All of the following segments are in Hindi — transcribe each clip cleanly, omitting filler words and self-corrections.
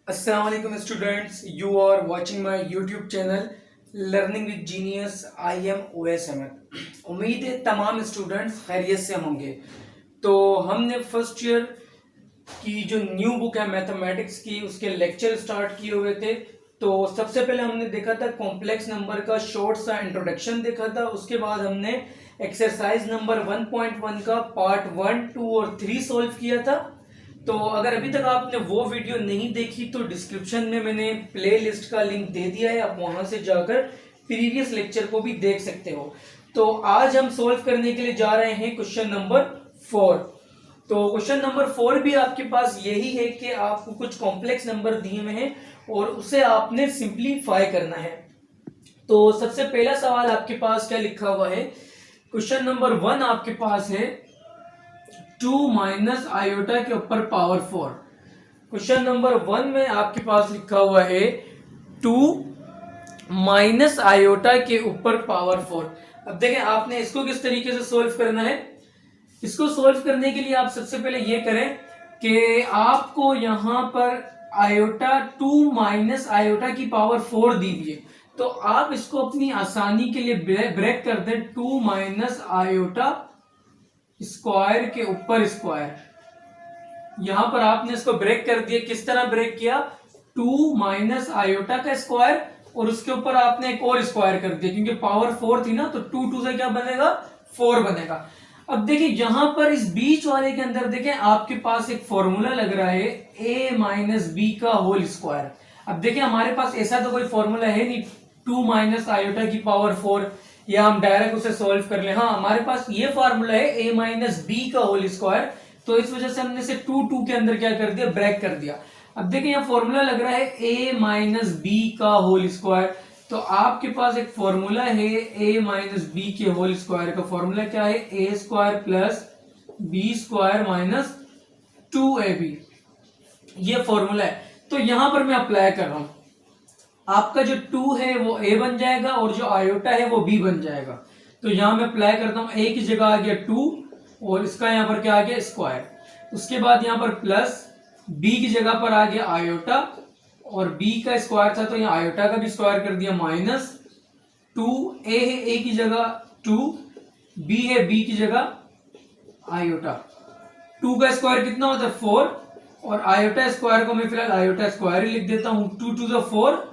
अस्सलाम वालेकुम students, you are watching my YouTube channel learning with genius. I am OS Ahmed. उम्मीद है तमाम स्टूडेंट्स खैरियत से होंगे। तो हमने फर्स्ट ईयर की जो न्यू बुक है मैथमेटिक्स की, उसके लेक्चर स्टार्ट किए हुए थे। तो सबसे पहले हमने देखा था कॉम्प्लेक्स नंबर का शॉर्ट सा इंट्रोडक्शन देखा था। उसके बाद हमने एक्सरसाइज नंबर 1.1 का पार्ट 1, 2 और 3 सॉल्व किया था। तो अगर अभी तक आपने वो वीडियो नहीं देखी तो डिस्क्रिप्शन में मैंने प्लेलिस्ट का लिंक दे दिया है, आप वहां से जाकर प्रीवियस लेक्चर को भी देख सकते हो। तो आज हम सॉल्व करने के लिए जा रहे हैं क्वेश्चन नंबर 4। तो क्वेश्चन नंबर 4 भी आपके पास यही है कि आपको कुछ कॉम्प्लेक्स नंबर दिए हुए हैं और उसे आपने सिंप्लीफाई करना है। तो सबसे पहला सवाल आपके पास क्या लिखा हुआ है? क्वेश्चन नंबर 1 आपके पास है 2 माइनस आयोटा के ऊपर पावर 4। क्वेश्चन नंबर 1 में आपके पास लिखा हुआ है 2 माइनस आयोटा के ऊपर पावर 4। अब देखें आपने इसको किस तरीके से सोल्व करना है। इसको सोल्व करने के लिए आप सबसे पहले ये करें कि आपको यहां पर आयोटा 2 माइनस आयोटा की पावर 4 दी हुई है, तो आप इसको अपनी आसानी के लिए ब्रेक कर दें 2 माइनस आयोटा स्क्वायर के ऊपर स्क्वायर। यहां पर आपने इसको ब्रेक कर दिया। किस तरह ब्रेक किया? 2 माइनस आयोटा का स्क्वायर और उसके ऊपर आपने एक और स्क्वायर कर दिया, क्योंकि पावर 4 थी ना, तो 2 2 से क्या बनेगा? 4 बनेगा। अब देखिए यहां पर इस बीच वाले के अंदर देखें आपके पास एक फॉर्मूला लग रहा है a माइनस बी का होल स्क्वायर। अब देखिए हमारे पास ऐसा तो कोई फॉर्मूला है नहीं 2 माइनस आयोटा की पावर 4, या हम डायरेक्ट उसे सॉल्व कर ले। हाँ, हमारे पास ये फार्मूला है a माइनस बी का होल स्क्वायर, तो इस वजह से हमने इसे 2 2 के अंदर क्या कर दिया? ब्रेक कर दिया। अब देखिए यहाँ फॉर्मूला लग रहा है a माइनस बी का होल स्क्वायर, तो आपके पास एक फॉर्मूला है a माइनस बी के होल स्क्वायर का फॉर्मूला क्या है? a square plus b square minus 2ab, ये फॉर्मूला है। तो यहां पर मैं अप्लाई कर रहा हूं, आपका जो 2 है वो a बन जाएगा और जो आयोटा है वो b बन जाएगा। तो यहां मैं अप्लाई करता हूं, a की जगह आ गया 2 और इसका यहां पर क्या आ गया? स्क्वायर। उसके बाद यहां पर प्लस b की जगह पर आ गया आयोटा, और b का स्क्वायर था तो यहाँ आयोटा का भी स्क्वायर कर दिया माइनस 2। a है a की जगह 2, b है b की जगह आयोटा। 2 का स्क्वायर कितना होता है? 4, और आयोटा स्क्वायर को मैं फिलहाल आयोटा स्क्वायर ही लिख देता हूं। 2 2 4,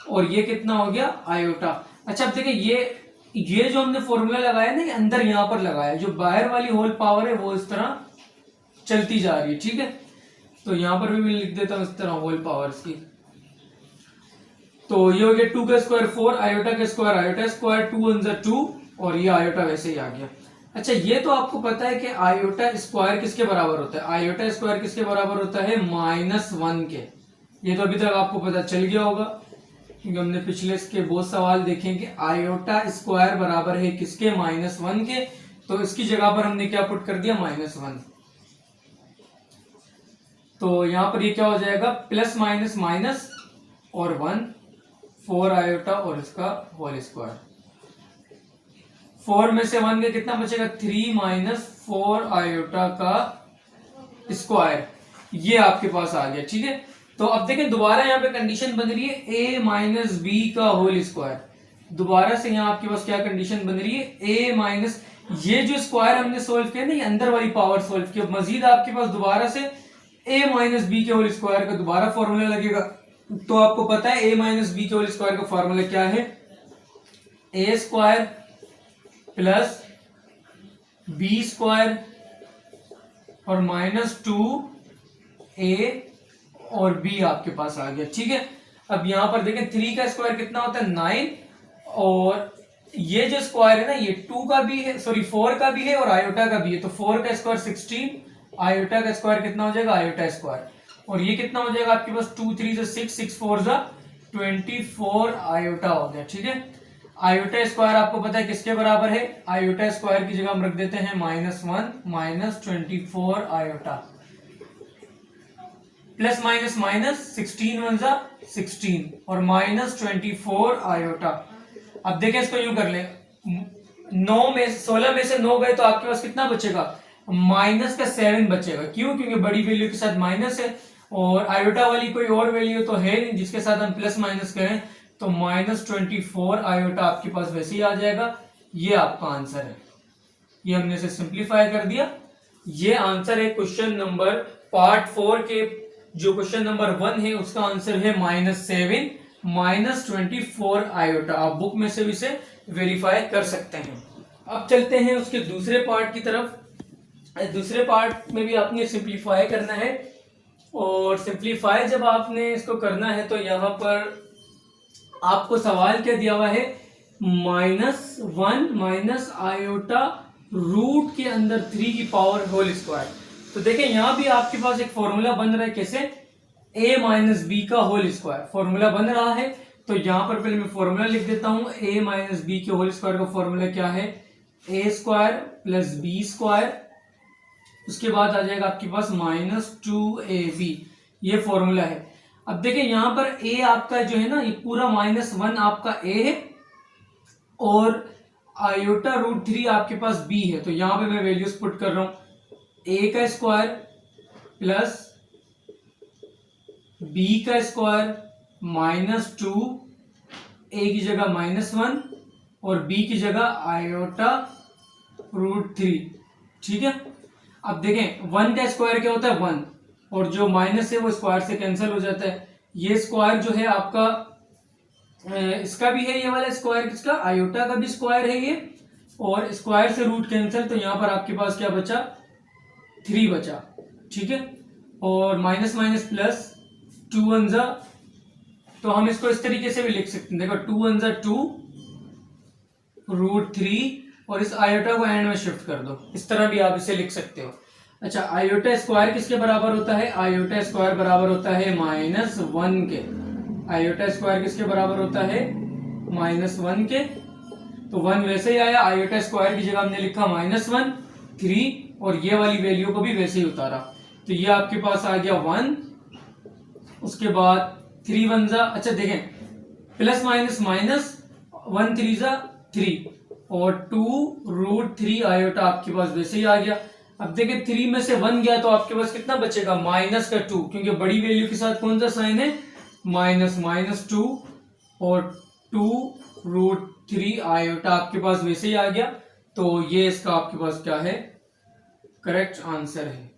और ये कितना हो गया? आयोटा। अच्छा अब देखिए ये जो हमने फॉर्मूला लगाया ना, ये अंदर यहां पर लगाया, जो बाहर वाली होल पावर है वो इस तरह चलती जा रही है, ठीक है। तो यहां पर भी मैं लिख देता हूं इस तरह होल पावर्स की। तो ये हो गया 2 का स्क्वायर 4, आयोटा का स्क्वायर आयोटा स्क्वायर, 2 1 2, और ये आयोटा वैसे ही आ गया। अच्छा ये तो आपको पता है कि आयोटा स्क्वायर किसके बराबर होता है? आयोटा स्क्वायर किसके बराबर होता है? -1 के। ये तो अभी तक आपको पता चल गया होगा, क्योंकि हमने पिछले इसके बहुत सवाल देखे कि आयोटा स्क्वायर बराबर है किसके? -1 के। तो इसकी जगह पर हमने क्या पुट कर दिया? -1। तो यहां पर ये क्या हो जाएगा? प्लस माइनस माइनस और 1, 4 आयोटा और इसका होल स्क्वायर। 4 में से 1 का कितना बचेगा? 3 माइनस 4 आयोटा का स्क्वायर। ये आपके पास आ गया, ठीक है। तो अब देखें दोबारा यहाँ पे कंडीशन बन रही है a माइनस बी का होल स्क्वायर। दोबारा से यहाँ आपके पास क्या कंडीशन बन रही है? a माइनस, ये जो स्क्वायर हमने सोल्व किया ना, ये अंदर वाली पावर सोल्व की। मजीद आपके पास दोबारा से a माइनस बी के होल स्क्वायर का दोबारा फॉर्मूला लगेगा। तो आपको पता है a माइनस बी के होल स्क्वायर का फॉर्मूला क्या है? a square plus b square और -2a और b आपके पास आ गया, ठीक है। अब यहां पर देखें 3 का स्क्वायर कितना होता है? 9, और ये जो स्क्वायर है ना, ये 2 का भी है, सॉरी 4 का भी है और आयोटा का भी है। तो 4 का स्क्वायर 16, आयोटा का स्क्वायर कितना हो जाएगा? Iota square. और ये कितना हो जाएगा आपके पास? 2 3 से 6, 6 4 जा 24 आयोटा हो गया, ठीक है। आयोटा स्क्वायर आपको पता है किसके बराबर है? आयोटा स्क्वायर की जगह हम रख देते हैं -1 -24 आयोटा, प्लस माइनस माइनस 16 1 जा 16 और -24 आयोटा। अब देखें इसको यूं कर ले, 16 में से 9 गए तो आपके पास कितना बचेगा? -7 बचेगा। क्यों? क्योंकि बड़ी वैल्यू के साथ माइनस है। और आयोटा वाली कोई और वैल्यू तो है नहीं जिसके साथ हम प्लस माइनस करें, तो -24 आयोटा आपके पास वैसे ही आ जाएगा। ये आपका आंसर है, ये हमने इसे सिंप्लीफाई कर दिया। ये आंसर है क्वेश्चन नंबर पार्ट 4 के, जो क्वेश्चन नंबर 1 है उसका आंसर है -7 -24 आयोटा। आप बुक में से भी इसे वेरीफाई कर सकते हैं। अब चलते हैं उसके दूसरे पार्ट की तरफ। दूसरे पार्ट में भी आपने सिंप्लीफाई करना है, और सिंप्लीफाई जब आपने इसको करना है तो यहाँ पर आपको सवाल क्या दिया हुआ है, -1 माइनस आयोटा रूट के अंदर 3 की पावर होल स्क्वायर। तो देखें यहाँ भी आपके पास एक फॉर्मूला बन रहा है, कैसे, a माइनस बी का होल स्क्वायर फॉर्मूला बन रहा है। तो यहाँ पर पहले मैं फॉर्मूला लिख देता हूं, a माइनस बी के होल स्क्वायर का फॉर्मूला क्या है, a square plus b square, उसके बाद आ जाएगा आपके पास -2ab, ये फॉर्मूला है। अब देखें यहाँ पर a आपका जो है ना, ये पूरा -1 आपका a है, और आयोटा √3 आपके पास b है। तो यहाँ पे मैं वैल्यूज पुट कर रहा हूं, a का स्क्वायर प्लस b का स्क्वायर -2, a की जगह -1 और b की जगह आयोटा √3। ठीक है, अब देखें 1 का स्क्वायर क्या होता है 1, और जो माइनस है वो स्क्वायर से कैंसिल हो जाता है। ये स्क्वायर जो है आपका इसका भी है, ये वाला स्क्वायर किसका, आयोटा का भी स्क्वायर है ये, और स्क्वायर से रूट कैंसिल, तो यहां पर आपके पास क्या बचा, 3 बचा। ठीक है, और माइनस माइनस प्लस, 2 1 जा, तो हम इसको इस तरीके से भी लिख सकते हैं, देखो 2 1 जा 2 √3, और इस आयोटा को एंड में शिफ्ट कर दो, इस तरह भी आप इसे लिख सकते हो। अच्छा, आयोटा स्क्वायर किसके बराबर होता है, आयोटा स्क्वायर बराबर होता है -1 के। आयोटा स्क्वायर किसके बराबर होता है, -1 के। तो 1 वैसे ही आया, आयोटा स्क्वायर की जगह हमने लिखा -1 3, और ये वाली वैल्यू को भी वैसे ही उतारा, तो ये आपके पास आ गया 1, उसके बाद 3 1 जा, अच्छा देखें प्लस माइनस माइनस, 1 3 जा 3, और 2 √3 आयोटा आपके पास वैसे ही आ गया। अब देखें 3 में से 1 गया तो आपके पास कितना बचेगा, -2, क्योंकि बड़ी वैल्यू के साथ कौन सा साइन है, -2, और 2 √3 आयोटा आपके पास वैसे ही आ गया। तो ये इसका आपके पास क्या है, करेक्ट आंसर है।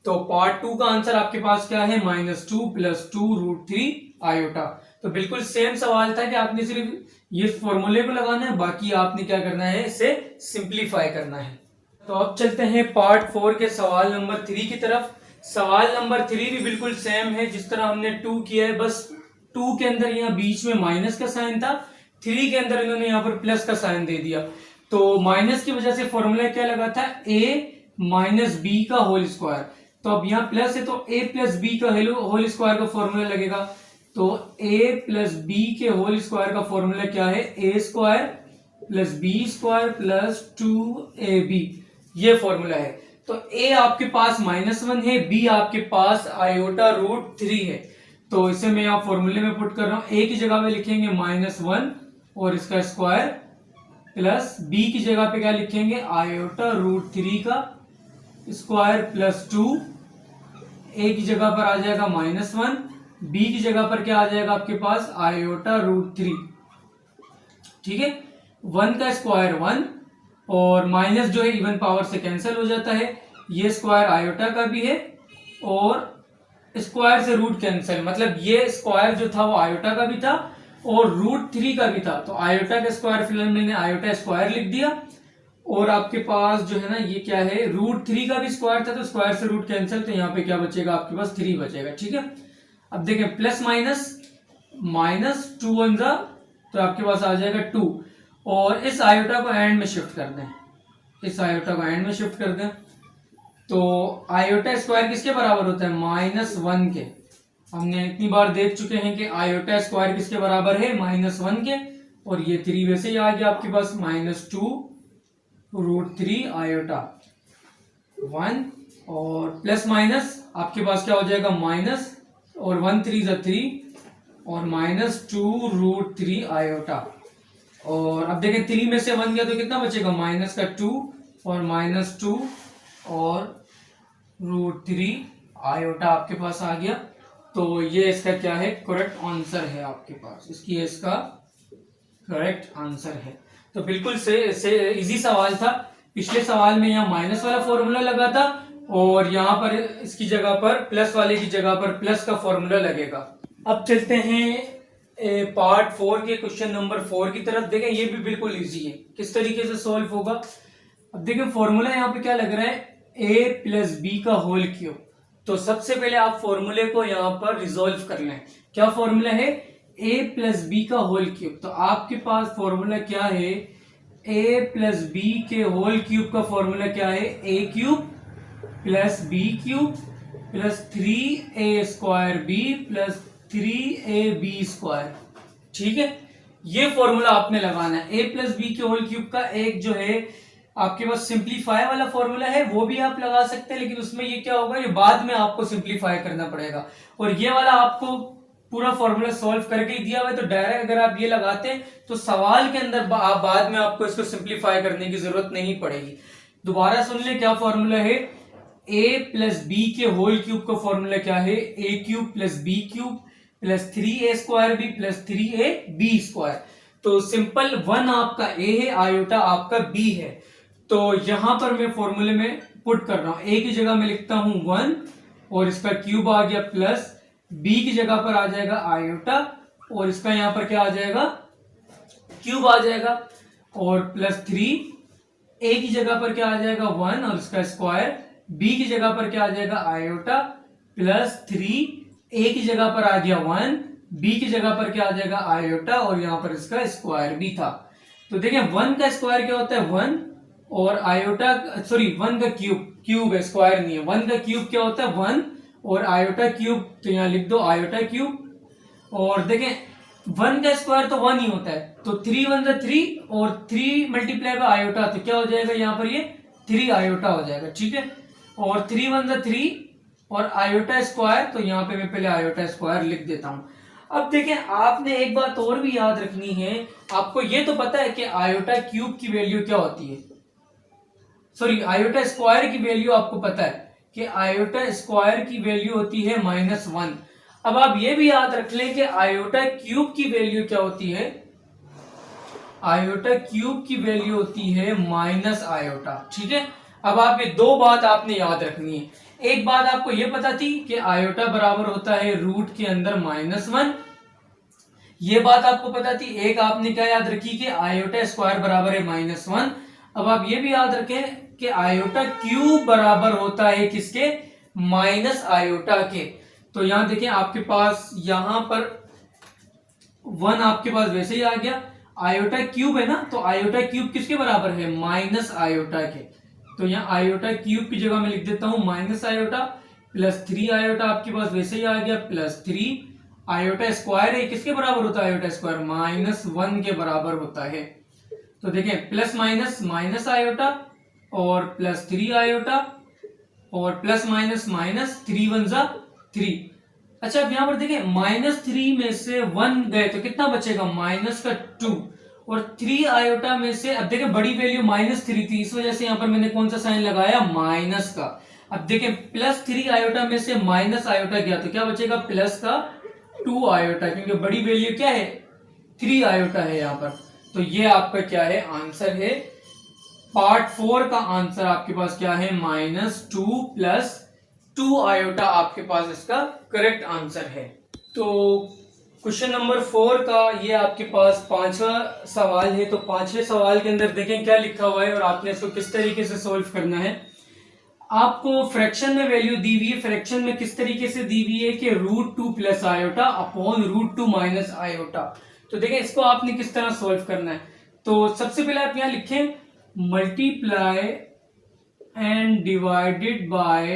तो पार्ट 2 का आंसर आपके पास क्या है, -2 + 2 √3 आयोटा। तो बिल्कुल सेम सवाल था कि आपने सिर्फ ये फॉर्मूले को लगाना है, बाकी आपने क्या करना है, इसे सिंप्लीफाई करना है। तो अब चलते हैं पार्ट 4 के सवाल नंबर 3 की तरफ। सवाल नंबर 3 भी बिल्कुल सेम है, जिस तरह हमने 2 किया है, बस 2 के अंदर यहाँ बीच में माइनस का साइन था, 3 के अंदर इन्होंने यहाँ पर प्लस का साइन दे दिया। तो माइनस की वजह से फॉर्मूला क्या लगा था, a माइनस बी का होल स्क्वायर। तो अब यहाँ प्लस है तो a प्लस बी का होल स्क्वायर का फॉर्मूला लगेगा। तो a प्लस बी के होल स्क्वायर का फॉर्मूला क्या है, a square plus b square plus 2ab, ये फॉर्मूला है। तो a आपके पास -1 है, b आपके पास आयोटा √3 है। तो इसे मैं यहाँ फॉर्मूले में पुट कर रहा हूँ, a की जगह पे लिखेंगे -1 और इसका स्क्वायर, प्लस b की जगह पे क्या लिखेंगे, आयोटा √3 का स्क्वायर प्लस 2, a की जगह पर आ जाएगा -1, b की जगह पर क्या आ जाएगा आपके पास, आयोटा √3। ठीक है, 1 का स्क्वायर 1, और माइनस जो है इवन पावर से कैंसिल हो जाता है, ये स्क्वायर आयोटा का भी है, और स्क्वायर से रूट कैंसिल, मतलब ये स्क्वायर जो था वो आयोटा का भी था और √3 का भी था। तो आयोटा का स्क्वायर फिलहाल मैंने आयोटा स्क्वायर लिख दिया, और आपके पास जो है ना ये क्या है, √3 का भी स्क्वायर था, तो स्क्वायर से रूट कैंसिल, तो यहाँ पे क्या बचेगा आपके पास, 3 बचेगा। ठीक है, अब देखें प्लस माइनस 2 1 जा, तो आपके पास आ जाएगा 2, और इस आयोटा को एंड में शिफ्ट कर दें, इस आयोटा को एंड में शिफ्ट कर दें। तो आयोटा स्क्वायर किसके बराबर होता है, -1 के। हमने इतनी बार देख चुके हैं कि आयोटा स्क्वायर किसके बराबर है, -1 के, और ये 3 वैसे ही आ गया आपके पास, -2 √3 आयोटा 1, और प्लस माइनस आपके पास क्या हो जाएगा, माइनस, और 1 3 जा 3, और -2 √3 आयोटा। और अब देखें 3 में से 1 गया तो कितना बचेगा, -2 और -2 और √3 आयोटा आपके पास आ गया। तो ये इसका क्या है, करेक्ट आंसर है आपके पास, इसकी इसका करेक्ट आंसर है। तो बिल्कुल से इजी सवाल था। पिछले सवाल में यहाँ माइनस वाला फॉर्मूला लगा था और यहाँ पर इसकी जगह पर प्लस वाले की जगह पर प्लस का फॉर्मूला लगेगा। अब चलते हैं पार्ट 4 के क्वेश्चन नंबर 4 की तरफ। देखें ये भी बिल्कुल इजी है, किस तरीके से सॉल्व होगा। अब देखें फॉर्मूला यहाँ पे क्या लग रहा है, a प्लस बी का होल क्यूब। तो सबसे पहले आप फॉर्मूले को यहाँ पर रिजोल्व कर लें। क्या फॉर्मूला है, a प्लस बी का होल क्यूब। तो आपके पास फॉर्मूला क्या है, a प्लस बी के होल क्यूब का फॉर्मूला क्या है, a cube plus b cube plus 3a square b plus 3ab square. ठीक है, ये फॉर्मूला आपने लगाना है। a प्लस बी के होल क्यूब का एक जो है आपके पास सिंप्लीफाई वाला फॉर्मूला है, वो भी आप लगा सकते हैं, लेकिन उसमें ये क्या होगा, ये बाद में आपको सिंप्लीफाई करना पड़ेगा। और ये वाला आपको पूरा फॉर्मूला सॉल्व करके ही दिया हुआ है, तो डायरेक्ट अगर आप ये लगाते हैं तो सवाल के अंदर बाद में आपको इसको सिंप्लीफाई करने की जरूरत नहीं पड़ेगी। दोबारा सुन ले, क्या फॉर्मूला है, a प्लस बी के होल क्यूब का फॉर्मूला क्या है, a cube plus b cube plus 3a square b plus 3ab square. तो सिंपल 1 आपका a है, आयोटा आपका b है। तो यहां पर मैं फॉर्मूले में पुट कर रहा हूं, a की जगह में लिखता हूं 1 और इसका क्यूब आ गया प्लस b की जगह पर आ जाएगा आयोटा और इसका यहां पर क्या आ जाएगा, क्यूब आ जाएगा और प्लस 3, a की जगह पर क्या आ जाएगा 1 और इसका स्क्वायर, b की जगह पर क्या आ जाएगा आयोटा प्लस 3, a की जगह पर आ गया 1, b की जगह पर क्या आ जाएगा आयोटा और यहां पर इसका स्क्वायर भी था। तो देखें 1 का स्क्वायर क्या होता है 1 और आयोटा, सॉरी 1 का क्यूब है, स्क्वायर नहीं है। 1 का क्यूब क्या होता है 1 और आयोटा क्यूब, तो यहां लिख दो आयोटा क्यूब। और देखें 1 का स्क्वायर तो 1 ही होता है, तो 3 1 का 3 और 3 मल्टीप्लाई बाय आयोटा, तो क्या हो जाएगा यहाँ पर ये 3 आयोटा हो जाएगा। ठीक है, और 3 1 का 3 और आयोटा स्क्वायर, तो यहाँ पे मैं पहले आयोटा स्क्वायर लिख देता हूं। अब देखें आपने एक बात और भी याद रखनी है, आपको ये तो पता है कि आयोटा क्यूब की वैल्यू क्या होती है, सॉरी आयोटा स्क्वायर की वैल्यू आपको पता है कि आयोटा स्क्वायर की वैल्यू होती है -1। अब आप ये भी याद रख लें कि आयोटा क्यूब की वैल्यू क्या होती है, आयोटा क्यूब की वैल्यू होती है माइनस आयोटा। ठीक है, अब आप ये दो बात आपने याद रखनी है। एक बात आपको ये पता थी कि आयोटा बराबर होता है रूट के अंदर -1, ये बात आपको पता थी। एक आपने क्या याद रखी कि आयोटा स्क्वायर बराबर है -1। अब आप ये भी याद रखें कि आयोटा क्यूब बराबर होता है किसके, माइनस आयोटा के। तो यहां देखें आपके पास यहां पर 1 आपके पास वैसे ही आ गया, आयोटा क्यूब है ना, तो आयोटा क्यूब किसके बराबर है, माइनस आयोटा के। तो यहाँ आयोटा क्यूब की जगह में लिख देता हूं माइनस आयोटा प्लस 3 आयोटा आपके पास वैसे ही आ गया प्लस 3 आयोटा स्क्वायर है, किसके बराबर होता है आयोटा स्क्वायर, -1 के बराबर होता है। तो देखें प्लस माइनस माइनस आयोटा और प्लस 3 आयोटा और प्लस माइनस माइनस 3 1 जा 3। अच्छा अब यहां पर देखें -3 में से 1 गए तो कितना बचेगा, -2 और 3 आयोटा में से, अब देखें बड़ी वैल्यू -3 थी, इस वजह से यहां पर मैंने कौन सा साइन लगाया, माइनस का। अब देखें +3 आयोटा में से माइनस आयोटा गया तो क्या बचेगा, प्लस का 2 आयोटा, क्योंकि बड़ी वैल्यू क्या है 3 आयोटा है यहां पर। तो ये आपका क्या है, आंसर है। पार्ट 4 का आंसर आपके पास क्या है, -2 + 2 आयोटा आपके पास इसका करेक्ट आंसर है। तो क्वेश्चन नंबर 4 का ये आपके पास 5वां सवाल है। तो 5वें सवाल के अंदर देखें क्या लिखा हुआ है और आपने इसको किस तरीके से सोल्व करना है। आपको फ्रैक्शन में वैल्यू दी हुई है, फ्रैक्शन में किस तरीके से दी हुई है कि √2 + आयोटा अपॉन √2 - आयोटा। तो देखें इसको आपने किस तरह सोल्व करना है। तो सबसे पहले आप यहां लिखें multiply and divided by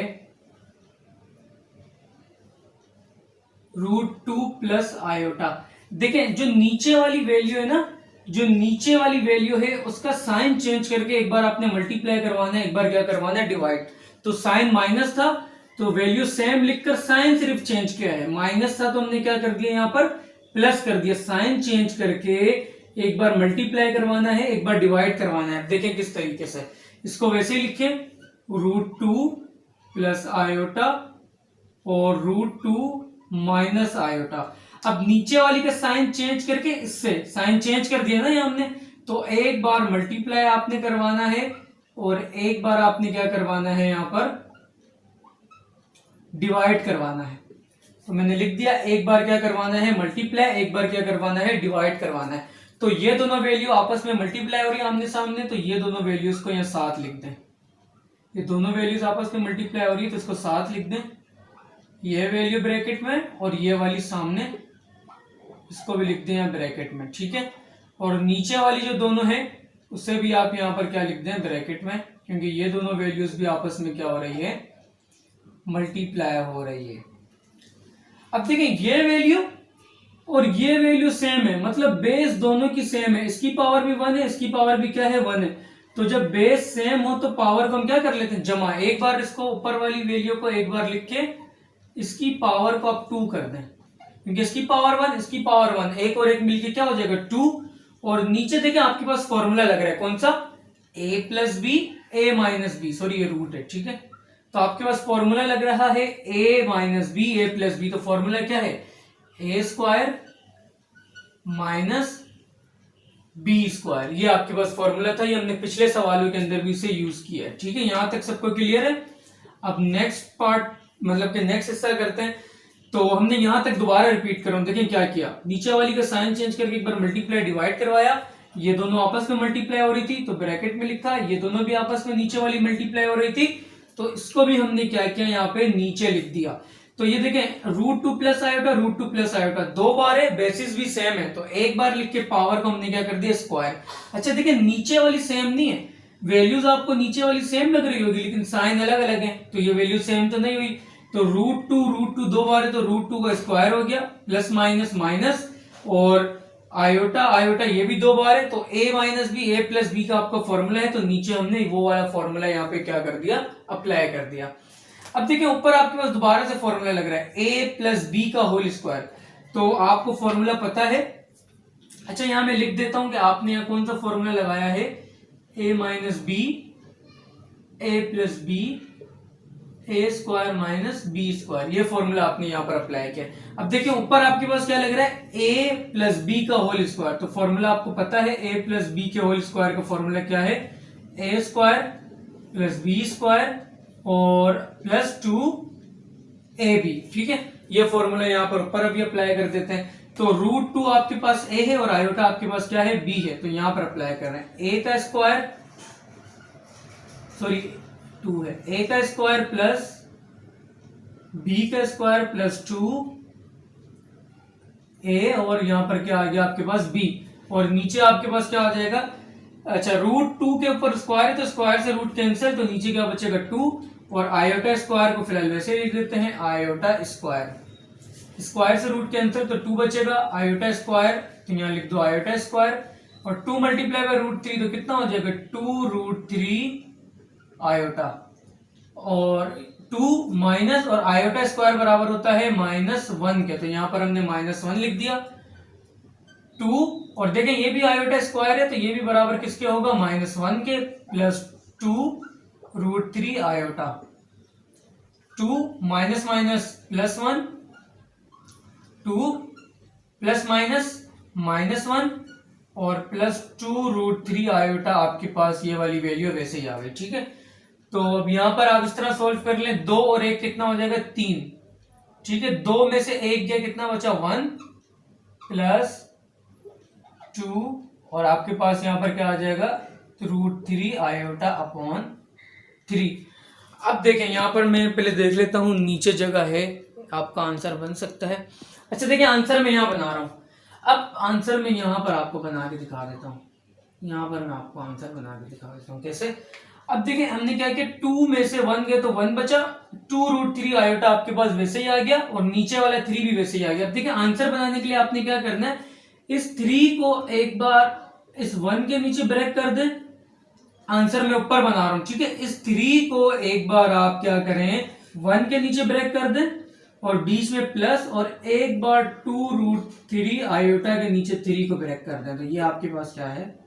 √2 + iota. देखें जो नीचे वाली वैल्यू है ना, जो नीचे वाली वैल्यू है उसका साइन चेंज करके एक बार आपने मल्टीप्लाई करवाना है, एक बार क्या करवाना है, डिवाइड। तो साइन माइनस था तो वैल्यू सेम लिखकर साइन सिर्फ चेंज किया है, माइनस था तो हमने क्या कर दिया, यहां पर प्लस कर दिया। साइन चेंज करके एक बार मल्टीप्लाई करवाना है, एक बार डिवाइड करवाना है। देखें किस तरीके से, इसको वैसे ही लिखें √2 + आयोटा और √2 माइनस आयोटा। अब नीचे वाली का साइन चेंज करके इससे साइन चेंज कर दिया ना ये हमने, तो एक बार मल्टीप्लाई आपने करवाना है और एक बार आपने क्या करवाना है, यहां पर डिवाइड करवाना है। तो मैंने लिख दिया, एक बार क्या करवाना है मल्टीप्लाई, एक बार क्या करवाना है डिवाइड करवाना है। तो ये दोनों वैल्यू आपस में मल्टीप्लाई हो रही है आमने सामने, तो ये दोनों वैल्यूज को यहाँ साथ लिख दें। ये दोनों वैल्यूज आपस में मल्टीप्लाई हो रही है तो इसको साथ लिख दें, ये वैल्यू ब्रैकेट में और ये वाली सामने, इसको भी लिख दें यहाँ ब्रैकेट में, ठीक है। और नीचे वाली जो दोनों है उसे भी आप यहाँ पर क्या लिख दें ब्रैकेट में, क्योंकि ये दोनों वैल्यूज भी आपस में क्या हो रही है, मल्टीप्लाई हो रही है। अब देखें ये वैल्यू और ये वैल्यू सेम है, मतलब बेस दोनों की सेम है, इसकी पावर भी 1 है, इसकी पावर भी क्या है 1 है। तो जब बेस सेम हो तो पावर को हम क्या कर लेते हैं जमा, एक बार इसको ऊपर वाली वैल्यू को एक बार लिख के इसकी पावर को आप 2 कर दें, क्योंकि इसकी पावर 1 इसकी पावर 1, एक और एक मिलके क्या हो जाएगा 2। और नीचे देखें आपके पास फॉर्मूला लग रहा है कौन सा, a plus b a minus b, sorry ये रूट है, ठीक है। तो आपके पास फॉर्मूला लग रहा है a minus b a plus b, तो फॉर्मूला क्या है a square minus b square, ये आपके पास फॉर्मूला था, ये हमने पिछले सवालों के अंदर भी इसे यूज किया है, ठीक है। यहां तक सबको क्लियर है। अब नेक्स्ट पार्ट मतलब कि नेक्स्ट हिस्सा करते हैं। तो हमने यहां तक दोबारा रिपीट कर रहा हूं, देखें क्या किया, नीचे वाली का साइन चेंज करके एक बार मल्टीप्लाई डिवाइड करवाया, ये दोनों आपस में मल्टीप्लाई हो रही थी तो ब्रैकेट में लिखा, ये दोनों भी आपस में नीचे वाली मल्टीप्लाई हो रही थी तो इसको भी हमने क्या किया यहाँ पे नीचे लिख दिया। तो ये देखें √2 प्लस आयोटा √2 प्लस आयोटा, दो बार है, बेसिस भी सेम है, तो एक बार लिख के पावर को हमने क्या कर दिया स्क्वायर। अच्छा देखिए नीचे वाली सेम नहीं है, वैल्यूज आपको नीचे वाली सेम लग रही होगी लेकिन साइन अलग अलग है, तो ये वैल्यू सेम तो नहीं हुई। तो √2 दो बार है तो √2 का स्क्वायर हो गया, प्लस माइनस माइनस, और आयोटा आयोटा ये भी दो बार है तो a minus b a plus b का आपका फॉर्मूला है, तो नीचे हमने वो वाला फॉर्मूला यहाँ पे क्या कर दिया अप्लाई कर दिया। अब देखिए ऊपर आपके पास दोबारा से फॉर्मूला लग रहा है a प्लस बी का होल स्क्वायर, तो आपको फॉर्मूला पता है। अच्छा यहां मैं लिख देता हूं कि आपने यहाँ कौन सा फॉर्मूला लगाया है, a minus b a plus b a square minus b square, ये फॉर्मूला आपने यहाँ पर अप्लाई किया। अब देखिए ऊपर आपके पास क्या लग रहा है a प्लस बी का होल स्क्वायर, तो फॉर्मूला आपको पता है a प्लस बी के होल स्क्वायर का फॉर्मूला क्या है, a square plus b square और प्लस 2ab, ठीक है। ये फॉर्मूला यहाँ पर ऊपर अभी अप्लाई कर देते हैं। तो √2 आपके पास a है और आयोटा आपके पास क्या है b है, तो यहाँ पर अप्लाई कर रहे हैं a का स्क्वायर, सॉरी 2 है, a का स्क्वायर प्लस b का स्क्वायर प्लस 2a, और यहां पर क्या आ गया आपके पास b, और नीचे आपके पास क्या आ जाएगा, अच्छा √2 के ऊपर स्क्वायर है तो स्क्वायर से रूट कैंसिल, तो नीचे क्या बचेगा 2, और आयोटा स्क्वायर को फिलहाल वैसे लिख देते हैं आयोटा स्क्वायर, स्क्वायर से रूट कैंसिल तो 2 बचेगा, आयोटा स्क्वायर तो यहाँ लिख दो आयोटा स्क्वायर, और 2 मल्टीप्लाई बाय √3 तो कितना हो जाएगा 2√3 आयोटा, और 2 माइनस और आयोटा स्क्वायर बराबर होता है -1 के, तो यहां पर हमने -1 लिख दिया 2, और देखें ये भी आयोटा स्क्वायर है तो ये भी बराबर किसके होगा -1 के, plus 2√3 iota, 2 minus minus plus 1, 2 plus minus -1 और प्लस 2√3 आयोटा, आपके पास ये वाली वैल्यू वैसे ही आ गई, ठीक है। तो अब यहां पर आप इस तरह सोल्व कर लें, 2 और 1 कितना हो जाएगा 3, ठीक है। 2 में से 1 गया, कितना बचा 1 प्लस 2, और आपके पास यहां पर क्या आ जाएगा √3 आयोटा अपॉन 3। अब देखें यहां पर मैं पहले देख लेता हूं, नीचे जगह है आपका आंसर बन सकता है। अच्छा देखिए आंसर मैं यहां बना रहा हूं, अब आंसर में यहां पर आपको बना के दिखा देता हूं, यहां पर मैं आपको आंसर बना के दिखा देता हूं कैसे। अब देखिए हमने क्या किया, 2 में से 1 गया तो 1 बचा, 2√3 आयोटा आपके पास वैसे ही आ गया और नीचे वाला 3 भी वैसे ही आ गया। अब देखिए आंसर बनाने के लिए आपने क्या करना है, इस 3 को एक बार इस 1 के नीचे ब्रेक कर दें, आंसर मैं ऊपर बना रहा हूं, ठीक है। इस 3 को एक बार आप क्या करें 1 के नीचे ब्रेक कर दें और बीच में प्लस, और एक बार 2√3 आयोटा के नीचे 3 को ब्रेक कर दें, तो ये आपके पास क्या है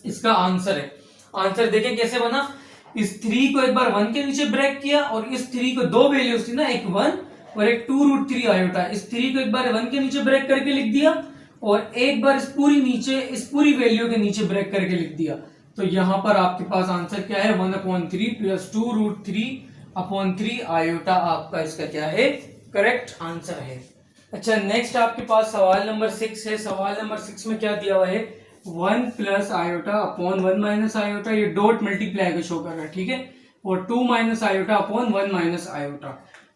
इसका आंसर है। आंसर देखें कैसे बना, इस 3 को एक बार 1 के नीचे ब्रेक किया और इस 3 को दो वैल्यूज थी ना, एक 1 और एक 2√3 आयोटा, इस 3 को एक बार 1 के नीचे ब्रेक करके लिख दिया और एक बार इस पूरी वैल्यू के नीचे ब्रेक करके लिख दिया। तो यहां पर आपके पास आंसर क्या है, 1/3 प्लस 2√3/3 आयोटा आपका इसका क्या है, करेक्ट आंसर है। अच्छा, नेक्स्ट आपके पास सवाल नंबर 6 है। सवाल नंबर 6 में क्या दिया हुआ है, 1 plus iota upon 1 minus iota, ये डॉट मल्टीप्लाई को शो कर रहा है, ठीक है, और 2 minus iota upon 1 minus iota.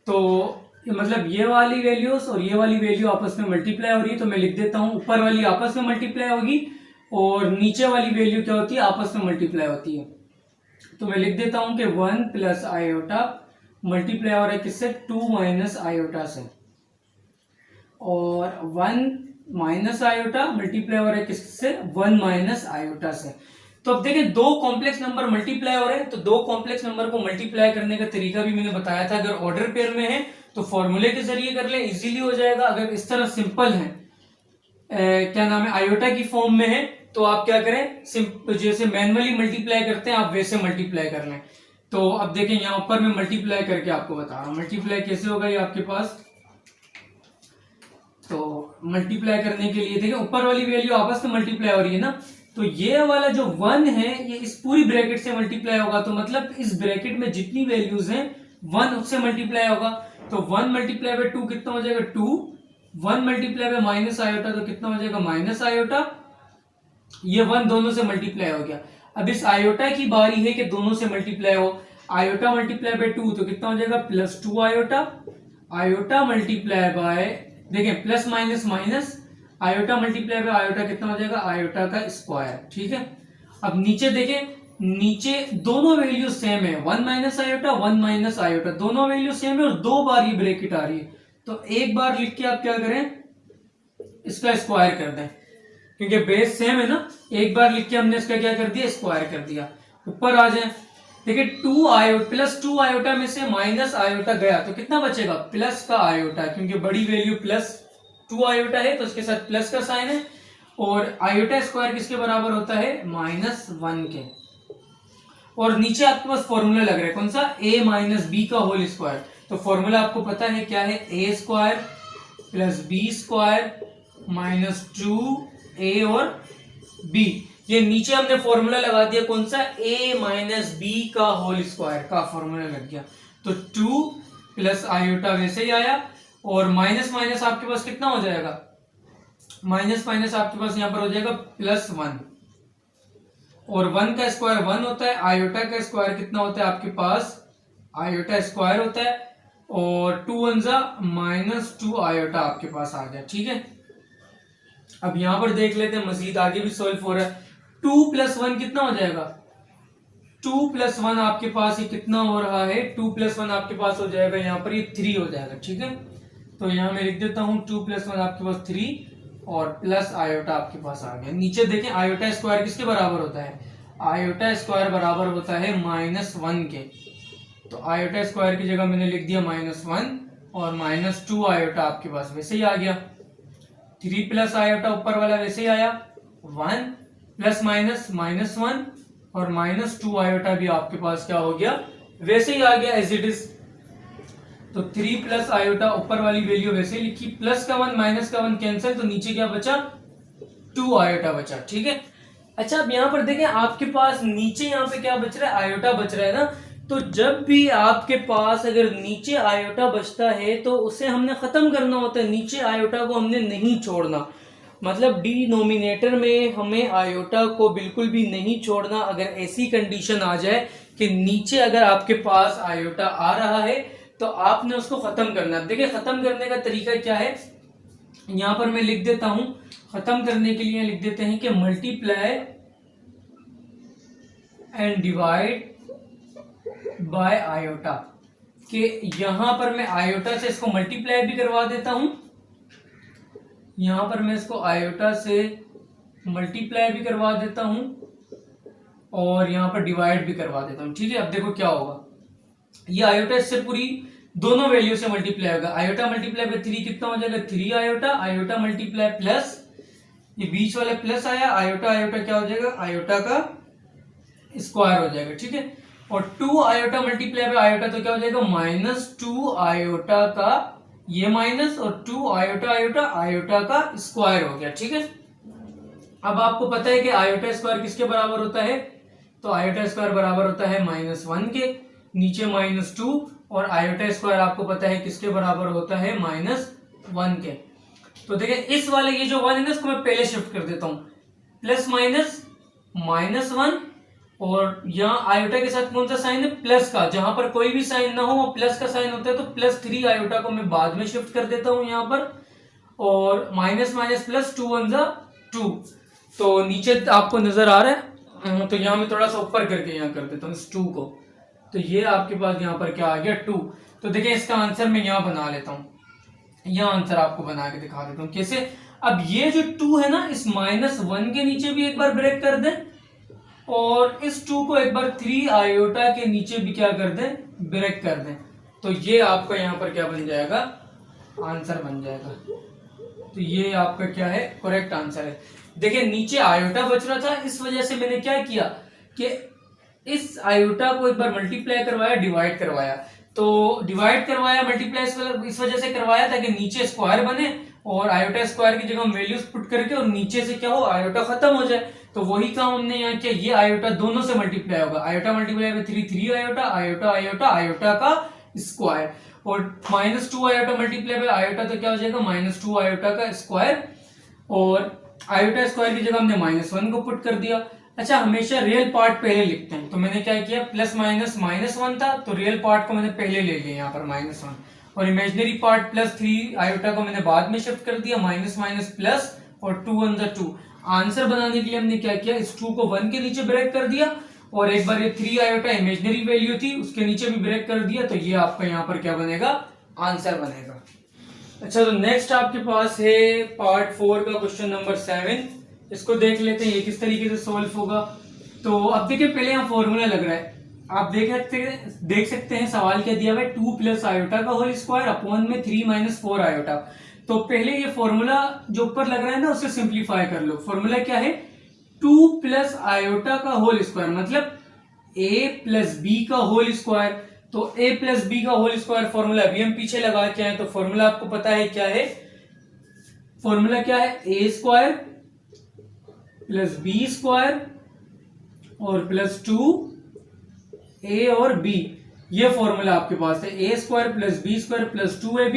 तो मतलब ये वाली वैल्यूज और ये वाली वैल्यू आपस में मल्टीप्लाई हो रही है, तो मैं लिख देता हूं, ऊपर वाली आपस में मल्टीप्लाई होगी और नीचे वाली वैल्यू क्या होती है, आपस में मल्टीप्लाई होती है। तो मैं लिख देता हूं कि 1 प्लस आयोटा मल्टीप्लाई हो रहा है किससे, 2 माइनस आयोटा से, और 1 माइनस आयोटा मल्टीप्लाई हो रहा है किससे, 1 माइनस आयोटा से। तो अब देखिए दो कॉम्प्लेक्स नंबर मल्टीप्लाई हो रहे हैं, तो दो कॉम्प्लेक्स नंबर को मल्टीप्लाई करने का तरीका भी मैंने बताया था। अगर ऑर्डर पेयर में है तो फॉर्मूले के जरिए कर ले, इजीली हो जाएगा। अगर इस तरह सिंपल है, क्या नाम है, आयोटा की फॉर्म में है, तो आप क्या करें, जैसे मैनुअली मल्टीप्लाई करते हैं आप वैसे मल्टीप्लाई कर लें। तो अब देखें यहाँ ऊपर मैं मल्टीप्लाई करके आपको बता रहा हूं, मल्टीप्लाई कैसे होगा ये आपके पास। तो मल्टीप्लाई करने के लिए देखिए ऊपर वाली वैल्यू आपस में मल्टीप्लाई हो रही है ना, तो ये वाला जो 1 है ये इस पूरी ब्रैकेट से मल्टीप्लाई होगा, तो मतलब इस ब्रैकेट में जितनी वैल्यूज हैं 1 उससे मल्टीप्लाई होगा। तो 1 मल्टीप्लाई बाय 2 कितना हो जाएगा, 2। 1 मल्टीप्लाई बाय माइनस आयोटा तो कितना हो जाएगा, माइनस आयोटा। ये 1 दोनों से मल्टीप्लाई हो गया। अब इस आयोटा की बारी है कि दोनों से मल्टीप्लाई हो। आयोटा मल्टीप्लाई बाय 2 तो कितना हो जाएगा, plus 2 iota. Iota multiply by, देखें plus minus minus, iota multiply by iota कितना हो जाएगा, आयोटा का स्क्वायर, ठीक है। अब नीचे देखें, नीचे दोनों वैल्यू सेम है, 1 माइनस आयोटा 1 माइनस आयोटा, दोनों वैल्यू सेम है और दो बार ये ब्रैकेट आ रही है, तो एक बार लिख के आप क्या करें, इसका स्क्वायर कर दें, क्योंकि बेस सेम है ना। एक बार लिख के हमने इसका क्या कर दिया, स्क्वायर कर दिया। ऊपर आ जाए, देखिए 2 आयोटा प्लस 2 आयोटा में से माइनस आयोटा गया तो कितना बचेगा, प्लस का आयोटा, क्योंकि बड़ी वैल्यू प्लस 2 आयोटा है तो उसके साथ प्लस का साइन है, और आयोटा स्क्वायर किसके बराबर होता है, -1 के। और नीचे आपके पास फॉर्मूला लग रहा है कौन सा, a माइनस बी का होल स्क्वायर। तो फॉर्मूला आपको पता है क्या है, a square plus b square minus 2a और b। ये नीचे हमने फॉर्मूला लगा दिया कौन सा, a माइनस बी का होल स्क्वायर का फॉर्मूला लग गया। तो 2 प्लस आयोटा वैसे ही आया, और माइनस माइनस आपके पास कितना हो जाएगा, माइनस माइनस आपके पास यहां पर हो जाएगा +1, और 1 का स्क्वायर 1 होता है, आयोटा का स्क्वायर कितना होता है आपके पास, आयोटा स्क्वायर होता है, और 2 1 -2 आयोटा आपके पास आ गया, ठीक है। अब यहां पर देख लेते हैं, मजीद आगे भी सॉल्व हो रहा है। 2 + 1 कितना हो जाएगा, 2 + 1 आपके पास ये कितना हो रहा है, 2 + 1 आपके पास हो जाएगा यहाँ पर ये 3 हो जाएगा, ठीक है। तो यहाँ मैं लिख देता हूँ 2 + 1 आपके पास 3 और प्लस आयोटा आपके पास आ गया। नीचे देखें आयोटा स्क्वायर किसके बराबर होता है, आयोटा स्क्वायर बराबर होता है -1 के। तो आयोटा स्क्वायर की जगह मैंने लिख दिया -1 और -2 आयोटा आपके पास वैसे ही आ गया। 3 प्लस आयोटा ऊपर वाला वैसे ही आया, 1 प्लस माइनस -1 और -2 आयोटा भी आपके पास क्या हो गया, वैसे ही आ गया एज इट इज। तो 3 प्लस आयोटा ऊपर वाली वैल्यू वैसे ही लिखी, प्लस का 1 माइनस का 1 कैंसिल, तो नीचे क्या बचा, 2 आयोटा बचा, ठीक है। अच्छा अब यहाँ पर देखें आपके पास नीचे यहाँ पे क्या बच रहा है, आयोटा बच रहा है ना। तो जब भी आपके पास अगर नीचे आयोटा बचता है तो उसे हमने खत्म करना होता है, नीचे आयोटा को हमने नहीं छोड़ना। मतलब डिनोमिनेटर में हमें आयोटा को बिल्कुल भी नहीं छोड़ना। अगर ऐसी कंडीशन आ जाए कि नीचे अगर आपके पास आयोटा आ रहा है तो आपने उसको खत्म करना है। देखिए खत्म करने का तरीका क्या है, यहां पर मैं लिख देता हूं, खत्म करने के लिए लिख देते हैं कि multiply and divide by iota, कि यहां पर मैं आयोटा से इसको मल्टीप्लाई भी करवा देता हूं, यहां पर मैं इसको आयोटा से मल्टीप्लाई भी करवा देता हूं और यहां पर डिवाइड भी करवा देता हूं, ठीक है। अब देखो क्या होगा, ये आयोटा इससे पूरी दोनों वैल्यू से मल्टीप्लाई होगा। आयोटा मल्टीप्लाई बाय 3 कितना हो जाएगा, 3 आयोटा, आयोटा मल्टीप्लाई प्लस ये बीच वाला प्लस आया, आयोटा आयोटा क्या हो जाएगा, आयोटा का स्क्वायर हो जाएगा, ठीक है। और 2 आयोटा मल्टीप्लाई बाय आयोटा तो क्या हो जाएगा -2 आयोटा का ये माइनस और 2 आयोटा आयोटा आयोटा का स्क्वायर हो गया। ठीक है, अब आपको पता है कि आयोटा स्क्वायर किसके बराबर होता है, तो आयोटा स्क्वायर बराबर होता है -1 के, नीचे -2 और आयोटा स्क्वायर आपको पता है किसके बराबर होता है -1 के। तो देखिए इस वाले ये जो 1 है ना इसको मैं पहले शिफ्ट कर देता हूं, प्लस माइनस -1 और यहाँ आयोटा के साथ कौन सा साइन है प्लस का, जहां पर कोई भी साइन ना हो वो प्लस का साइन होता है, तो +3 आयोटा को मैं बाद में शिफ्ट कर देता हूं यहाँ पर, और माइनस माइनस प्लस 2 1 2, तो नीचे आपको नजर आ रहा है, तो यहाँ मैं थोड़ा सा ऊपर करके यहाँ कर देता हूँ इस 2 को, तो ये आपके पास यहाँ पर क्या आ गया 2। तो देखिए इसका आंसर मैं यहाँ बना लेता हूँ, यहाँ आंसर आपको बना के दिखा देता हूँ कैसे। अब ये जो 2 है ना इस -1 के नीचे भी एक बार ब्रेक कर दें और इस 2 को एक बार 3 आयोटा के नीचे भी क्या कर दें ब्रेक कर दें, तो ये आपका यहाँ पर क्या बन जाएगा आंसर बन जाएगा। तो ये आपका क्या है करेक्ट आंसर है। देखिए नीचे आयोटा बच रहा था, इस वजह से मैंने क्या किया कि इस आयोटा को एक बार मल्टीप्लाई करवाया डिवाइड करवाया, तो डिवाइड करवाया मल्टीप्लाई इस वजह से करवाया ताकि नीचे स्क्वायर बने और आयोटा स्क्वायर की जगह हम वैल्यूज पुट करके और नीचे से क्या हो आयोटा खत्म हो जाए, तो वही काम हमने यहाँ किया। ये आयोटा दोनों से मल्टीप्लाई होगा, iota multiply bye 3 iota iota iota iota का स्क्वायर, और -2 आयोटा मल्टीप्लाई बाय आयोटा तो क्या हो जाएगा -2 आयोटा का स्क्वायर, और आयोटा स्क्वायर की जगह हमने -1 को पुट कर दिया। अच्छा हमेशा रियल पार्ट पहले लिखते हैं, तो मैंने क्या किया प्लस माइनस -1 था तो रियल पार्ट को मैंने पहले ले लिया यहाँ पर -1, और इमेजिनरी पार्ट +3 आयोटा को मैंने बाद में शिफ्ट कर दिया, माइनस माइनस प्लस और 2 1 2। आंसर बनाने के लिए हमने क्या किया इस 2 को 1 के नीचे ब्रेक कर दिया और एक बार ये 3 आयोटा इमेजिनरी वैल्यू थी उसके नीचे भी ब्रेक कर दिया, तो ये आपका यहाँ पर क्या बनेगा आंसर बनेगा। अच्छा तो नेक्स्ट आपके पास है पार्ट 4 का क्वेश्चन नंबर 7, इसको देख लेते हैं ये किस तरीके से सॉल्व होगा। तो अब देखिए पहले यहाँ फॉर्मूला लग रहा है, आप देख सकते हैं सवाल क्या दिया हुआ है 2 प्लस आयोटा का होल स्क्वायर अपॉन में 3 - 4 आयोटा। तो पहले ये फॉर्मूला जो ऊपर लग रहा है ना उसे सिंप्लीफाई कर लो। फॉर्मूला क्या है 2 प्लस आयोटा का होल स्क्वायर मतलब a प्लस बी का होल स्क्वायर, तो a प्लस बी का होल स्क्वायर फॉर्मूला अभी हम पीछे लगा के आए, तो फॉर्मूला आपको पता है क्या है, फॉर्मूला क्या है a square plus b square और प्लस 2a और b, ये फॉर्मूला आपके पास है a square plus b square plus 2ab।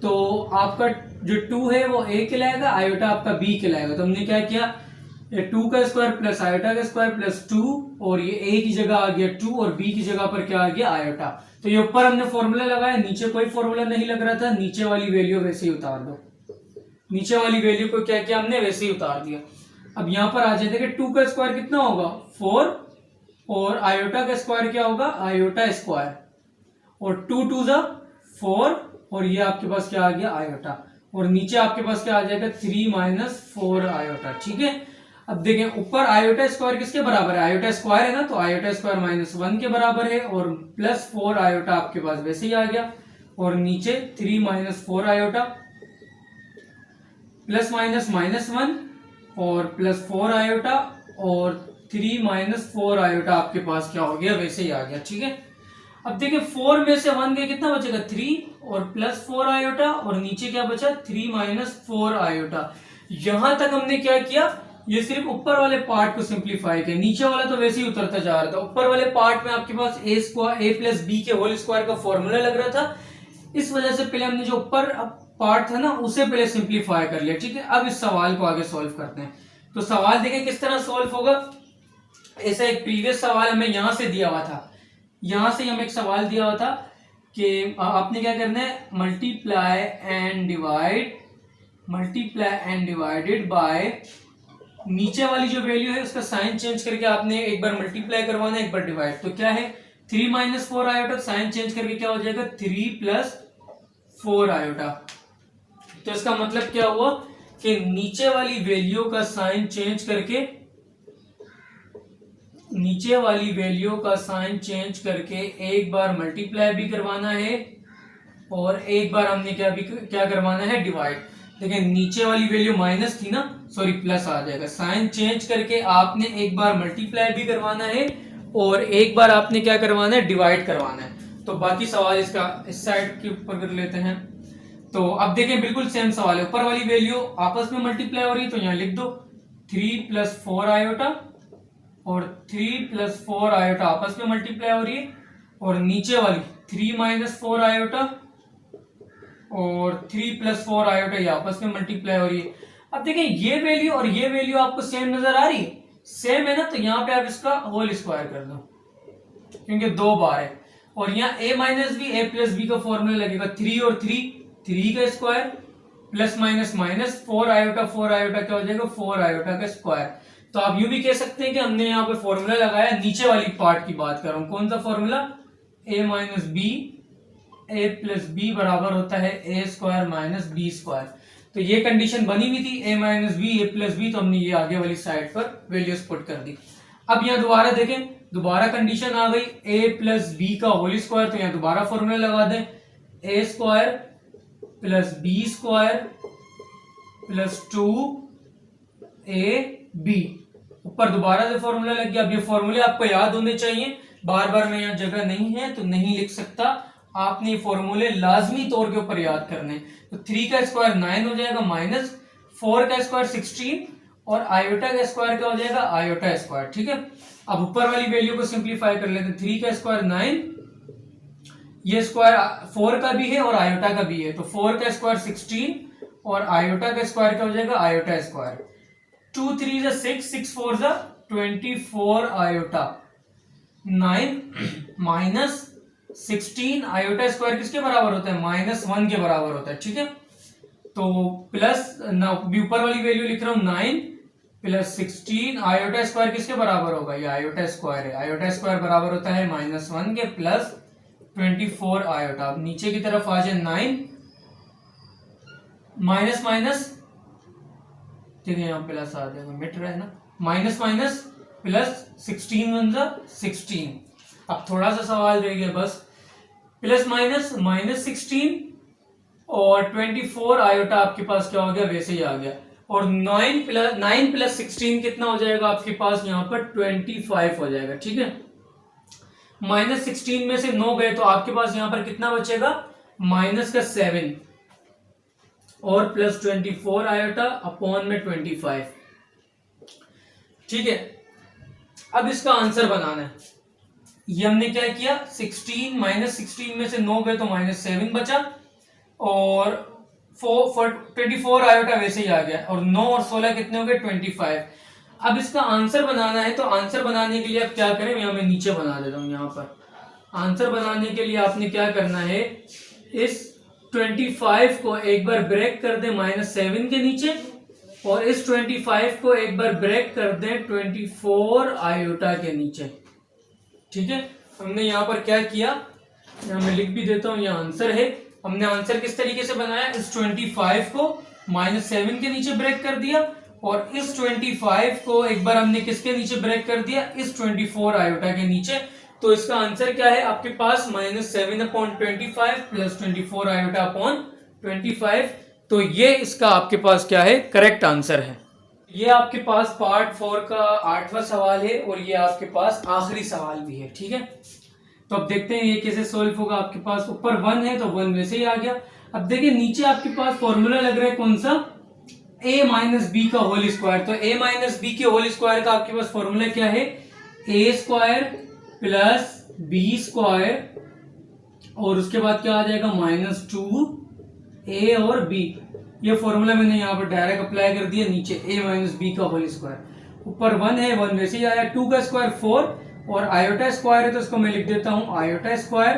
तो आपका जो 2 है वो a कहलाएगा, आयोटा आपका b कहलाएगा। तो हमने क्या किया 2 का स्क्वायर प्लस आयोटा का स्क्वायर प्लस 2 और ये a की जगह आ गया 2 और b की जगह पर क्या आ गया आयोटा। तो ये ऊपर हमने फॉर्मूला लगाया, नीचे कोई फॉर्मूला नहीं लग रहा था, नीचे वाली वैल्यू वैसे ही उतार दो, नीचे वाली वैल्यू को क्या किया हमने वैसे ही उतार दिया। अब यहां पर आ जाते कि 2 का स्क्वायर कितना होगा 4 और आयोटा का स्क्वायर क्या होगा आयोटा स्क्वायर, और 2 2 4 और ये आपके पास क्या आ गया आयोटा, और नीचे आपके पास क्या आ जाएगा 3 - 4 आयोटा। ठीक है, अब देखें ऊपर आयोटा स्क्वायर किसके बराबर है, आयोटा स्क्वायर है ना, तो आयोटा स्क्वायर -1 के बराबर है और प्लस 4 आयोटा आपके पास वैसे ही आ गया, और नीचे 3 - 4 आयोटा प्लस माइनस -1 और प्लस 4 आयोटा और 3 - 4 आयोटा आपके पास क्या हो गया वैसे ही आ गया। ठीक है, अब देखिए 4 में से 1 गए कितना बचेगा 3 और प्लस 4 आयोटा और नीचे क्या बचा 3 - 4 आयोटा। यहां तक हमने क्या किया, ये सिर्फ ऊपर वाले पार्ट को सिंप्लीफाई किया, नीचे वाला तो वैसे ही उतरता जा रहा था। ऊपर वाले पार्ट में आपके पास a प्लस बी के होल स्क्वायर का फॉर्मूला लग रहा था, इस वजह से पहले हमने जो ऊपर पार्ट था ना उसे पहले सिंप्लीफाई कर लिया। ठीक है, अब इस सवाल को आगे सॉल्व करते हैं। तो सवाल देखें किस तरह सॉल्व होगा। ऐसा एक प्रीवियस सवाल हमें यहां से दिया हुआ था, यहां से हमें एक सवाल दिया हुआ था कि आपने क्या करना है मल्टीप्लाई एंड डिवाइडेड बाय, नीचे वाली जो वैल्यू है उसका साइन चेंज करके आपने एक बार मल्टीप्लाई करवाना है एक बार डिवाइड। तो क्या है 3 - 4 आयोटा, साइन चेंज करके क्या हो जाएगा 3 + 4 आयोटा। तो इसका मतलब क्या हुआ कि नीचे वाली वैल्यू का साइन चेंज करके, नीचे वाली वैल्यू का साइन चेंज करके एक बार मल्टीप्लाई भी करवाना है और एक बार हमने क्या करवाना है डिवाइड। देखिए नीचे वाली वैल्यू माइनस थी ना, सॉरी प्लस आ जाएगा, साइन चेंज करके आपने एक बार मल्टीप्लाई भी करवाना है और एक बार आपने क्या करवाना है, डिवाइड करवाना है। तो बाकी सवाल इसका इस साइड के ऊपर कर लेते हैं। तो अब देखें बिल्कुल सेम सवाल है, ऊपर वाली वैल्यू आपस में मल्टीप्लाई हो रही है तो यहाँ लिख दो 3 + 4 आयोटा और 3 + 4 आयोटा आपस में मल्टीप्लाई हो रही है, और नीचे वाली 3 - 4 आयोटा और 3 + 4 आयोटा ये आपस में मल्टीप्लाई हो रही है। अब देखें ये वैल्यू और ये वैल्यू आपको सेम नजर आ रही है, सेम है ना, तो यहाँ पे आप इसका होल स्क्वायर कर दो क्योंकि 2 बार है। और यहाँ a - b a + b का फॉर्मूला लगेगा 3 और 3 का square plus minus minus 4 iota क्या हो जाएगा 4 आयोटा का स्क्वायर। तो आप यूं भी कह सकते हैं कि हमने यहाँ पे फॉर्मूला लगाया, नीचे वाली पार्ट की बात कर रहा हूं, कौन सा formula, a - b a + b बराबर होता है a² - b²। तो ये कंडीशन बनी हुई थी a - b a + b, तो हमने ये आगे वाली साइड पर वैल्यूज पुट कर दी। अब यहाँ दोबारा देखें, दोबारा कंडीशन आ गई a + b का होल स्क्वायर, तो यहाँ दोबारा फॉर्मूला लगा दें a² + b² + 2ab, ऊपर दोबारा से फॉर्मूला लग गया। अब ये फॉर्मूले आपको याद होने चाहिए, बार बार मैं यहाँ जगह नहीं है तो नहीं लिख सकता, आपने फॉर्मूले लाजमी तौर के ऊपर याद करने। तो 3 का स्क्वायर 9 हो जाएगा माइनस 4 का स्क्वायर 16 और आयोटा का स्क्वायर क्या हो जाएगा आयोटा स्क्वायर। ठीक है, अब ऊपर वाली वैल्यू को सिंप्लीफाई कर लेते हैं, 3 का स्क्वायर 9, ये स्क्वायर 4 का भी है और आयोटा का भी है, तो 4 का स्क्वायर 16 और आयोटा का स्क्वायर क्या हो जाएगा iota square. 2 3 = 6 6 4 = 24 iota, 9 minus 16 iota square किसके बराबर होता है -1 के बराबर होता है। ठीक है, तो प्लस ऊपर वाली वैल्यू लिख रहा हूं 9 + 16 आयोटा स्क्वायर किसके बराबर होगा, ये आयोटा स्क्वायर है, आयोटा स्क्वायर बराबर होता है -1 के प्लस 24 आयोटा। अब नीचे की तरफ आ जाए 9 माइनस माइनस, ठीक है यहाँ प्लस आ जाएगा, मिट रहा है ना, माइनस माइनस प्लस 16 1 = 16। अब थोड़ा सा सवाल रह गया बस, प्लस माइनस -16 और 24 आयोटा आपके पास क्या हो गया वैसे ही आ गया, और 9 + 16 कितना हो जाएगा आपके पास यहाँ पर 25 हो जाएगा। ठीक है, -16 में से 9 गए तो आपके पास यहां पर कितना बचेगा -7 और प्लस 24 आयोटा अपॉन में 25। ठीक है, अब इसका आंसर बनाना है। ये हमने क्या किया, 16 -16 में से 9 गए तो -7 बचा और 24 आयोटा वैसे ही आ गया, और 9 और 16 कितने हो गए 25। अब इसका आंसर बनाना है, तो आंसर बनाने के लिए आप क्या करें, मैं नीचे बना देता हूं। यहाँ पर आंसर बनाने के लिए आपने क्या करना है, इस 25 को एक बार ब्रेक कर दें -7 के नीचे, और इस 25 को एक बार ब्रेक कर दें 24 आयोटा के नीचे। ठीक है, हमने यहाँ पर क्या किया, यहाँ मैं लिख भी देता हूँ, यहाँ आंसर है। हमने आंसर किस तरीके से बनाया, इस 25 को -7 के नीचे ब्रेक कर दिया, और इस 25 को एक बार हमने किसके नीचे ब्रेक कर दिया, इस 24 आयोटा के नीचे। तो इसका आंसर क्या है आपके पास -7/25 प्लस 24 आयोटा अपॉन 25। तो ये इसका आपके पास क्या है, करेक्ट आंसर है। ये आपके पास पार्ट 4 का 8वां सवाल है, और ये आपके पास आखिरी सवाल भी है। ठीक है, तो अब देखते हैं ये कैसे सोल्व होगा। आपके पास ऊपर 1 है तो 1 वैसे ही आ गया। अब देखिए नीचे आपके पास फॉर्मूला लग रहा है कौन सा, a - b का होल स्क्वायर। तो a - b के होल स्क्वायर का आपके पास फॉर्मूला क्या है, a² + b² और उसके बाद क्या आ जाएगा -2a और b। ये फॉर्मूला मैंने यहाँ पर डायरेक्ट अप्लाई कर दिया, नीचे a - b का होल स्क्वायर, ऊपर 1 है 1 वैसे ही आया, 2 का स्क्वायर 4 और आयोटा स्क्वायर है तो इसको मैं लिख देता हूं आयोटा स्क्वायर,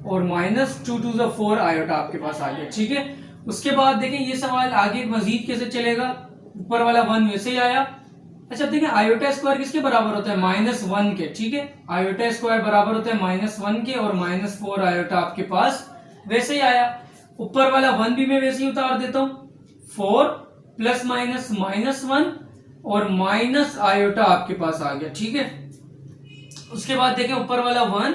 और -2 2 = 4 आयोटा आपके पास आ गया। ठीक है, उसके बाद देखें ये सवाल आगे मजीद कैसे चलेगा, ऊपर वाला 1 वैसे ही आया। अच्छा देखिए आयोटा स्क्वायर किसके बराबर होता है -1 के। ठीक है, आयोटा स्क्वायर बराबर होता है -1 के, और -4 आयोटा आपके पास वैसे ही आया। ऊपर वाला 1 भी मैं वैसे ही उतार देता हूं, 4 प्लस माइनस -1 और माइनस आयोटा आपके पास आ गया। ठीक है, उसके बाद देखें ऊपर वाला 1,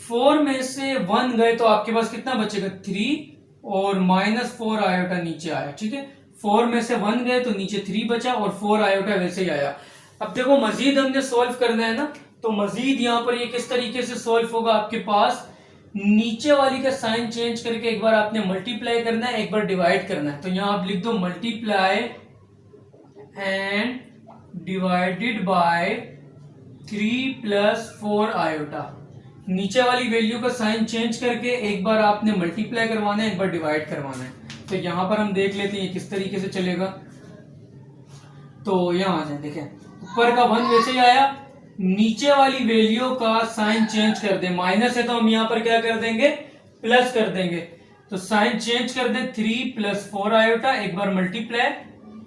4 में से 1 गए तो आपके पास कितना बचेगा 3 और -4 आयोटा नीचे आया। ठीक है, 4 में से 1 गए तो नीचे 3 बचा और 4 आयोटा वैसे ही आया। अब देखो मजीद हमने सॉल्व करना है ना, तो मजीद यहाँ पर ये किस तरीके से सॉल्व होगा, आपके पास नीचे वाली का साइन चेंज करके एक बार आपने मल्टीप्लाई करना है, एक बार डिवाइड करना है। तो यहां आप लिख दो multiply and divided by 3 + 4 iota. नीचे वाली वैल्यू का साइन चेंज करके एक बार आपने मल्टीप्लाई करवाना है, एक बार डिवाइड करवाना है। तो यहां पर हम देख लेते हैं ये किस तरीके से चलेगा। तो यहां आ जाए, देखें ऊपर का 1 वैसे ही आया, नीचे वाली वैल्यू का साइन चेंज कर दे, माइनस है तो हम यहां पर क्या कर देंगे, प्लस कर देंगे। तो साइन चेंज कर दे 3 + 4 आयोटा, एक बार मल्टीप्लाई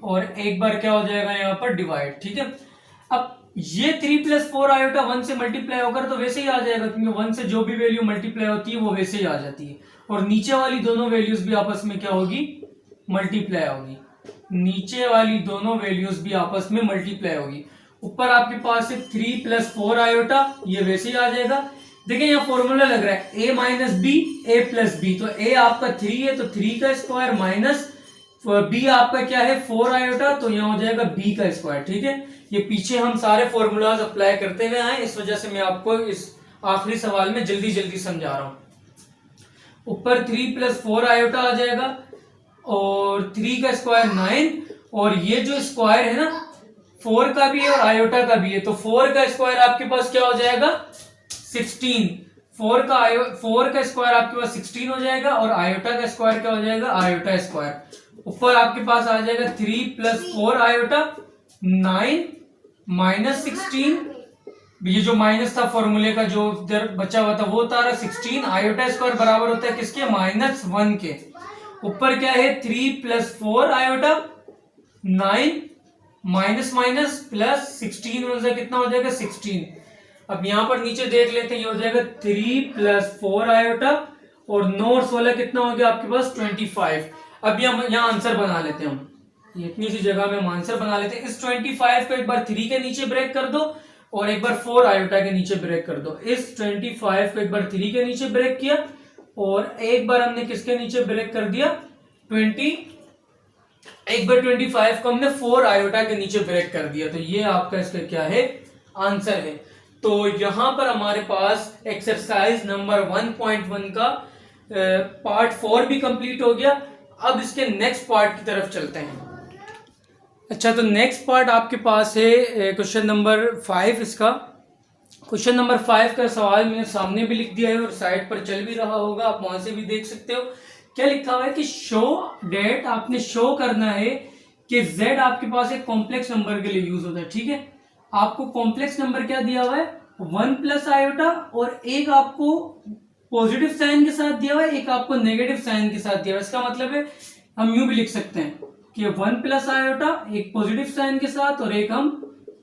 और एक बार क्या हो जाएगा यहाँ पर डिवाइड। ठीक है, अब ये 3 + 4 आयोटा 1 से मल्टीप्लाई होकर तो वैसे ही आ जाएगा, क्योंकि 1 से जो भी वैल्यू मल्टीप्लाई होती है वो वैसे ही आ जाती है। और नीचे वाली दोनों वैल्यूज भी आपस में क्या होगी, मल्टीप्लाई होगी। नीचे वाली दोनों वैल्यूज भी आपस में मल्टीप्लाई होगी। ऊपर आपके पास है 3 + 4 आयोटा, ये वैसे ही आ जाएगा। देखिए यहाँ फॉर्मूला लग रहा है a - b a + b, तो a आपका 3 है तो 3 का स्क्वायर माइनस b आपका क्या है 4 आयोटा, तो यहाँ हो जाएगा b का स्क्वायर। ठीक है, ये पीछे हम सारे फॉर्मूलाज अप्लाई करते हुए आए, इस वजह से मैं आपको इस आखिरी सवाल में जल्दी जल्दी समझा रहा हूं। ऊपर 3 + 4 आयोटा आ जाएगा और 3 का स्क्वायर 9, और ये जो स्क्वायर है ना 4 का भी है और आयोटा का भी है, तो 4 का स्क्वायर आपके पास क्या हो जाएगा 16। 4 का स्क्वायर आपके पास 16 हो जाएगा और आयोटा का स्क्वायर क्या हो जाएगा, आयोटा स्क्वायर। ऊपर आपके पास आ जाएगा 3 + 4 आयोटा 9 - 16, ये जो माइनस था फॉर्मूले का जो इधर बचा हुआ था वो उतारा 16, आयोटा स्क्वायर बराबर होता है किसके, -1 के। ऊपर क्या है 3 + 4 आयोटा 9 माइनस माइनस प्लस 16 में से कितना हो जाएगा 16। अब यहां पर नीचे देख लेते हैं, ये हो जाएगा 3 + 4 आयोटा और 9 और 16 कितना हो गया आपके पास 25। अब यहाँ आंसर बना लेते हैं हम, ये इतनी सी जगह में हम आंसर बना लेते हैं। इस 25 को एक बार 3 के नीचे ब्रेक कर दो और एक बार 4 आयोटा के नीचे ब्रेक कर दो। इस 25 को एक बार 3 के नीचे ब्रेक किया और एक बार हमने किसके नीचे ब्रेक कर दिया 20, एक बार 25 को हमने 4 आयोटा के नीचे ब्रेक कर दिया। तो ये आपका इसका क्या है आंसर है। तो यहां पर हमारे पास एक्सरसाइज नंबर 1.1 का पार्ट 4 भी कंप्लीट हो गया। अब इसके नेक्स्ट पार्ट की तरफ चलते हैं। अच्छा, तो नेक्स्ट पार्ट आपके पास है क्वेश्चन नंबर 5। इसका क्वेश्चन नंबर 5 का सवाल मैंने सामने भी लिख दिया है और साइड पर चल भी रहा होगा, आप वहां से भी देख सकते हो। क्या लिखा हुआ है कि शो डेट, आपने शो करना है कि z आपके पास एक कॉम्प्लेक्स नंबर के लिए यूज होता है। ठीक है, आपको कॉम्प्लेक्स नंबर क्या दिया हुआ है 1 + आयोटा और एक आपको पॉजिटिव साइन के साथ दिया हुआ है, एक आपको नेगेटिव साइन के साथ दिया हुआ है। इसका मतलब है हम यूं भी लिख सकते हैं कि 1 + आयोटा एक पॉजिटिव साइन के साथ और एक हम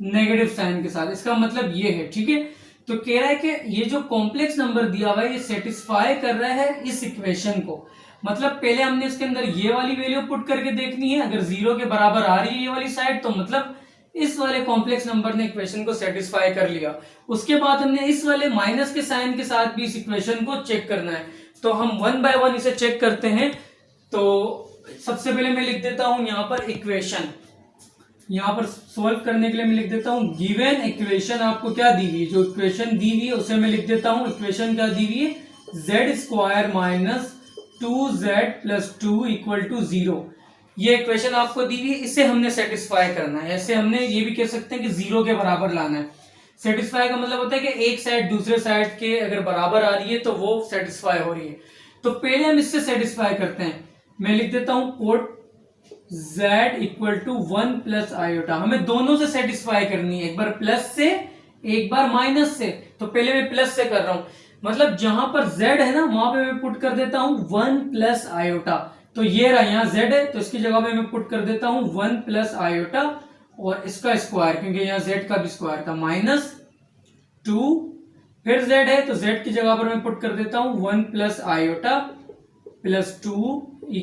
नेगेटिव साइन के साथ। इसका मतलब ये है। ठीक है, तो कह रहा है कि ये जो कॉम्प्लेक्स नंबर दिया हुआ है ये सेटिस्फाई कर रहा है इस इक्वेशन को। मतलब पहले हमने इसके अंदर ये वाली वैल्यू पुट करके देखनी है, अगर 0 के बराबर आ रही है ये वाली साइड तो मतलब इस वाले कॉम्प्लेक्स नंबर ने इक्वेशन को सेटिस्फाई कर लिया। उसके बाद हमने इस वाले माइनस के साइन के साथ भी इस इक्वेशन को चेक करना है। तो हम 1 बाय 1 इसे चेक करते हैं। तो सबसे पहले मैं लिख देता हूं यहाँ पर इक्वेशन, यहाँ पर सोल्व करने के लिए मैं लिख देता हूं गिवन इक्वेशन। आपको क्या दी हुई है, जो इक्वेशन दी हुई है उसे मैं लिख देता हूं। इक्वेशन क्या दी हुई है z² - 2z + 2 = 0। ये इक्वेशन आपको दी हुई है, इसे हमने सेटिस्फाई करना है। ऐसे हमने ये भी कह सकते हैं कि 0 के बराबर लाना है। सेटिस्फाई का मतलब होता है कि एक साइड दूसरे साइड के अगर बराबर आ रही है तो वो सेटिस्फाई हो रही है। तो पहले हम इससे सेटिस्फाई करते हैं। मैं लिख देता हूं पुट z = 1 + आयोटा। हमें दोनों से सेटिस्फाई करनी है, एक बार प्लस से एक बार माइनस से। तो पहले मैं प्लस से कर रहा हूं, मतलब जहां पर z है ना वहां पे मैं पुट कर देता हूं 1 + आयोटा। तो ये रहा, यहाँ z है तो इसकी जगह पे मैं पुट कर देता हूं 1 + आयोटा और इसका स्क्वायर, क्योंकि यहाँ z का भी स्क्वायर था -2। फिर z है तो z की जगह पर मैं पुट कर देता हूं 1 + आयोटा + 2 =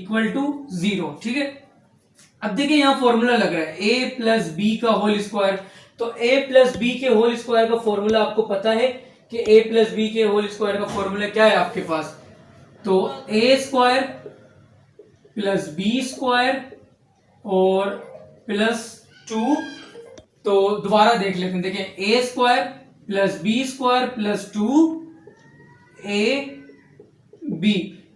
0। ठीक है, अब देखिए यहाँ फॉर्मूला लग रहा है a + b का होल स्क्वायर। तो a + b के होल स्क्वायर का फॉर्मूला आपको पता है कि a + b के होल स्क्वायर का फॉर्मूला क्या है आपके पास। तो a² + b² और +2। तो दोबारा देख लेते हैं, देखिए a² plus b square plus 2ab,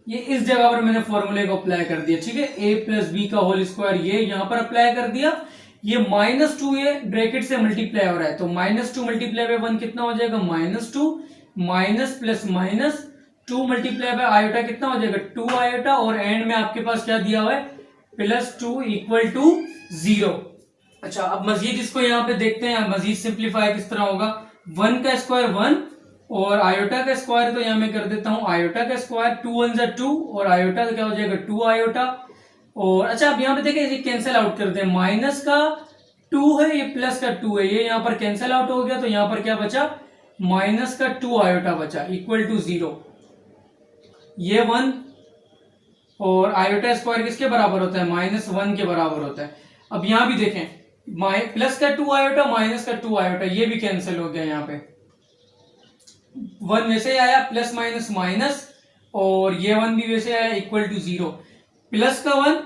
ये इस जगह पर मैंने फॉर्मूले को अप्लाई कर दिया, ठीक है। a प्लस बी का होल स्क्वायर ये यहां पर अप्लाई कर दिया, ये -2 ये ब्रैकेट से मल्टीप्लाई हो रहा है, तो -2 मल्टीप्लाई बाय 1 कितना हो जाएगा, -2 minus plus minus 2 multiply by iota कितना हो जाएगा, 2 आयोटा, और एंड में आपके पास क्या दिया हुआ है, +2 इक्वल टू 0। अच्छा, अब मजीद इसको यहाँ पे देखते हैं, मजीद सिंप्लीफाई किस तरह होगा। 1 का स्क्वायर 1 और आयोटा का स्क्वायर, तो यहाँ मैं कर देता हूँ आयोटा का स्क्वायर, 2 1 जा 2 और आयोटा क्या हो जाएगा 2 आयोटा। और अच्छा, अब यहाँ पे देखें, ये कैंसिल आउट करते हैं, माइनस का 2 है, ये प्लस का 2 है, ये यहाँ पर कैंसिल आउट हो गया, तो यहाँ पर क्या बचा, माइनस का 2 आयोटा बचा इक्वल टू 0। ये 1 और आयोटा स्क्वायर किसके बराबर होता है, -1 के बराबर होता है। अब यहां भी देखें, प्लस का 2 आयोटा माइनस का 2 आयोटा, ये भी कैंसिल हो गया, यहाँ पे 1 वैसे ही आया, प्लस माइनस माइनस, और ये 1 भी वैसे आया इक्वल टू 0। प्लस का 1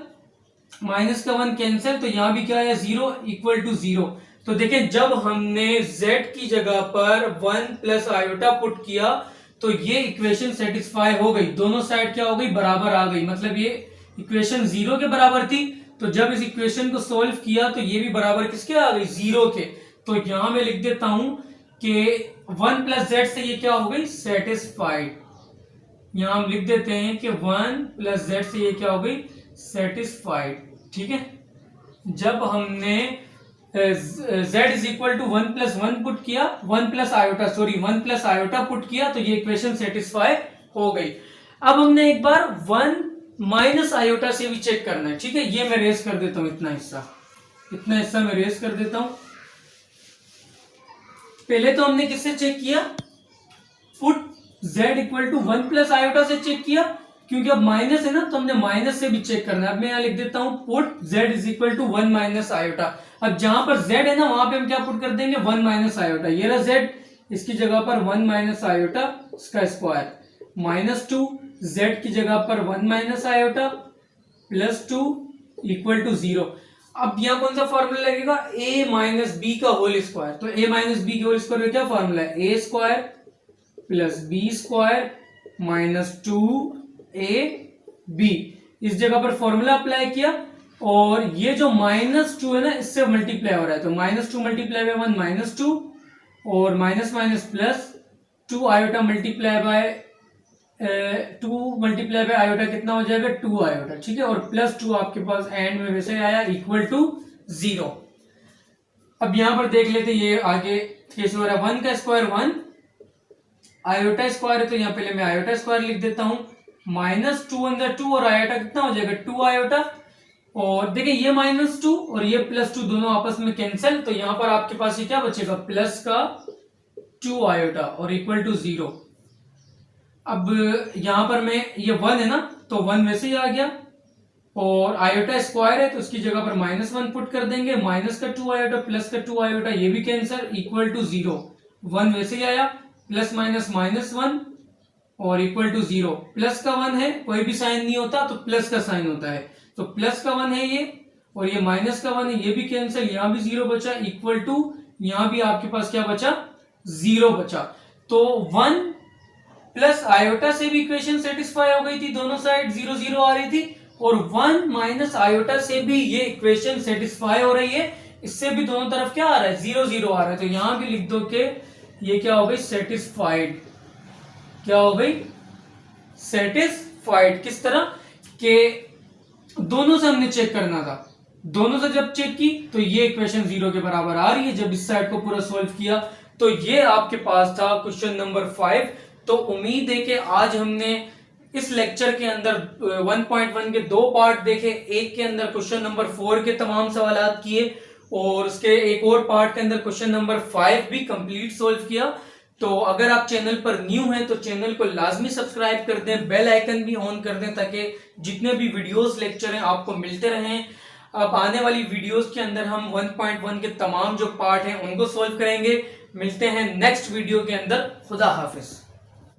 माइनस का 1 कैंसिल, तो यहां भी क्या आया 0 इक्वल टू 0। तो देखें, जब हमने z की जगह पर 1 प्लस आयोटा पुट किया तो ये इक्वेशन सेटिस्फाई हो गई, दोनों साइड क्या हो गई, बराबर आ गई, मतलब ये इक्वेशन 0 के बराबर थी। तो जब इस इक्वेशन को सोल्व किया तो ये भी बराबर किसके आ गई, 0 के। तो यहां मैं लिख देता हूं कि 1 प्लस जेड से ये क्या हो गई, सेटिस्फाइड। यहां हम लिख देते हैं कि 1 प्लस जेड से ये क्या हो गई, सेटिस्फाइड, ठीक है। जब हमने z is equal to 1 plus 1 put किया, 1 प्लस आयोटा पुट किया, तो ये इक्वेशन सेटिस्फाई हो गई। अब हमने एक बार 1 माइनस आयोटा से भी चेक करना है, ठीक है। ये मैं रेस कर देता हूं, इतना हिस्सा मैं रेस कर देता हूं। पहले तो हमने किससे चेक किया, put z equal to 1 plus iota से चेक किया, क्योंकि अब माइनस है ना, तो हमने माइनस से भी चेक करना है। अब मैं यहां लिख देता हूं put z is equal to 1 minus iota. अब जहां पर z है ना, वहां पे हम क्या पुट कर देंगे, 1 माइनस आयोटा, ये रहा z, इसकी जगह पर 1 माइनस आयोटा इसका स्क्वायर, -2 z की जगह पर 1 माइनस आयोटा +2 इक्वल टू 0। अब यहां कौन सा फॉर्मूला लगेगा, a माइनस बी का होल स्क्वायर। तो a माइनस बी के होल स्क्वायर का क्या फॉर्मूला है, a square plus b square -2ab। इस जगह पर फॉर्मूला अप्लाई किया, और ये जो -2 है ना, इससे मल्टीप्लाई हो रहा है, तो -2 मल्टीप्लाई बाय 1 -2, और minus minus plus 2 iota multiply bye 2 multiply by iota कितना हो जाएगा, 2 आयोटा, ठीक है। और +2 आपके पास एंड में वैसे आया इक्वल टू 0। अब यहां पर देख लेते ये आगे कैसे हो रहा है। 1 का स्क्वायर 1, आयोटा स्क्वायर है, तो यहां पहले मैं आयोटा स्क्वायर लिख देता हूं, -2 अंदर 2 और आयोटा कितना हो जाएगा, 2 आयोटा। और देखिए, ये -2 और ये +2 दोनों आपस में कैंसिल, तो यहां पर आपके पास ये क्या बचेगा, प्लस का 2 आयोटा और इक्वल टू 0। अब यहां पर मैं ये 1 है ना, तो 1 वैसे ही आ गया, और आयोटा स्क्वायर है तो उसकी जगह पर -1 पुट कर देंगे, माइनस का 2 आयोटा प्लस का 2 आयोटा, ये भी कैंसिल इक्वल टू 0। 1 वैसे ही आया, प्लस माइनस -1 और इक्वल टू 0। प्लस का 1 है, कोई भी साइन नहीं होता तो प्लस का साइन होता है, तो प्लस का 1 है ये, और ये माइनस का 1 है, ये भी कैंसिल, यहां भी 0 बचा इक्वल टू, यहां भी आपके पास क्या बचा, 0 बचा। तो 1 प्लस आयोटा से भी इक्वेशन सेटिस्फाई हो गई थी, दोनों साइड 0 0 आ रही थी, और 1 माइनस आयोटा से भी ये इक्वेशन सेटिस्फाई हो रही है, इससे भी दोनों तरफ क्या आ रहा है, 0 0 आ रहा है। तो यहां भी लिख दो कि ये क्या हो गई, सेटिस्फाइड। क्या हो गई, सेटिस्फाइड। किस तरह के, दोनों से हमने चेक करना था, दोनों से जब चेक की तो ये इक्वेशन 0 के बराबर आ रही है। जब इस साइड को पूरा सोल्व किया तो ये आपके पास था क्वेश्चन नंबर 5। तो उम्मीद है कि आज हमने इस लेक्चर के अंदर 1.1 के 2 पार्ट देखे, एक के अंदर क्वेश्चन नंबर 4 के तमाम सवाल किए, और उसके एक और पार्ट के अंदर क्वेश्चन नंबर 5 भी कंप्लीट सोल्व किया। तो अगर आप चैनल पर न्यू हैं तो चैनल को लाजमी सब्सक्राइब कर दें, बेल आइकन भी ऑन कर दें, ताकि जितने भी वीडियोस लेक्चर हैं आपको मिलते रहें। अब आने वाली वीडियोस के अंदर हम 1.1 के तमाम जो पार्ट हैं उनको सोल्व करेंगे। मिलते हैं नेक्स्ट वीडियो के अंदर। खुदा हाफिज।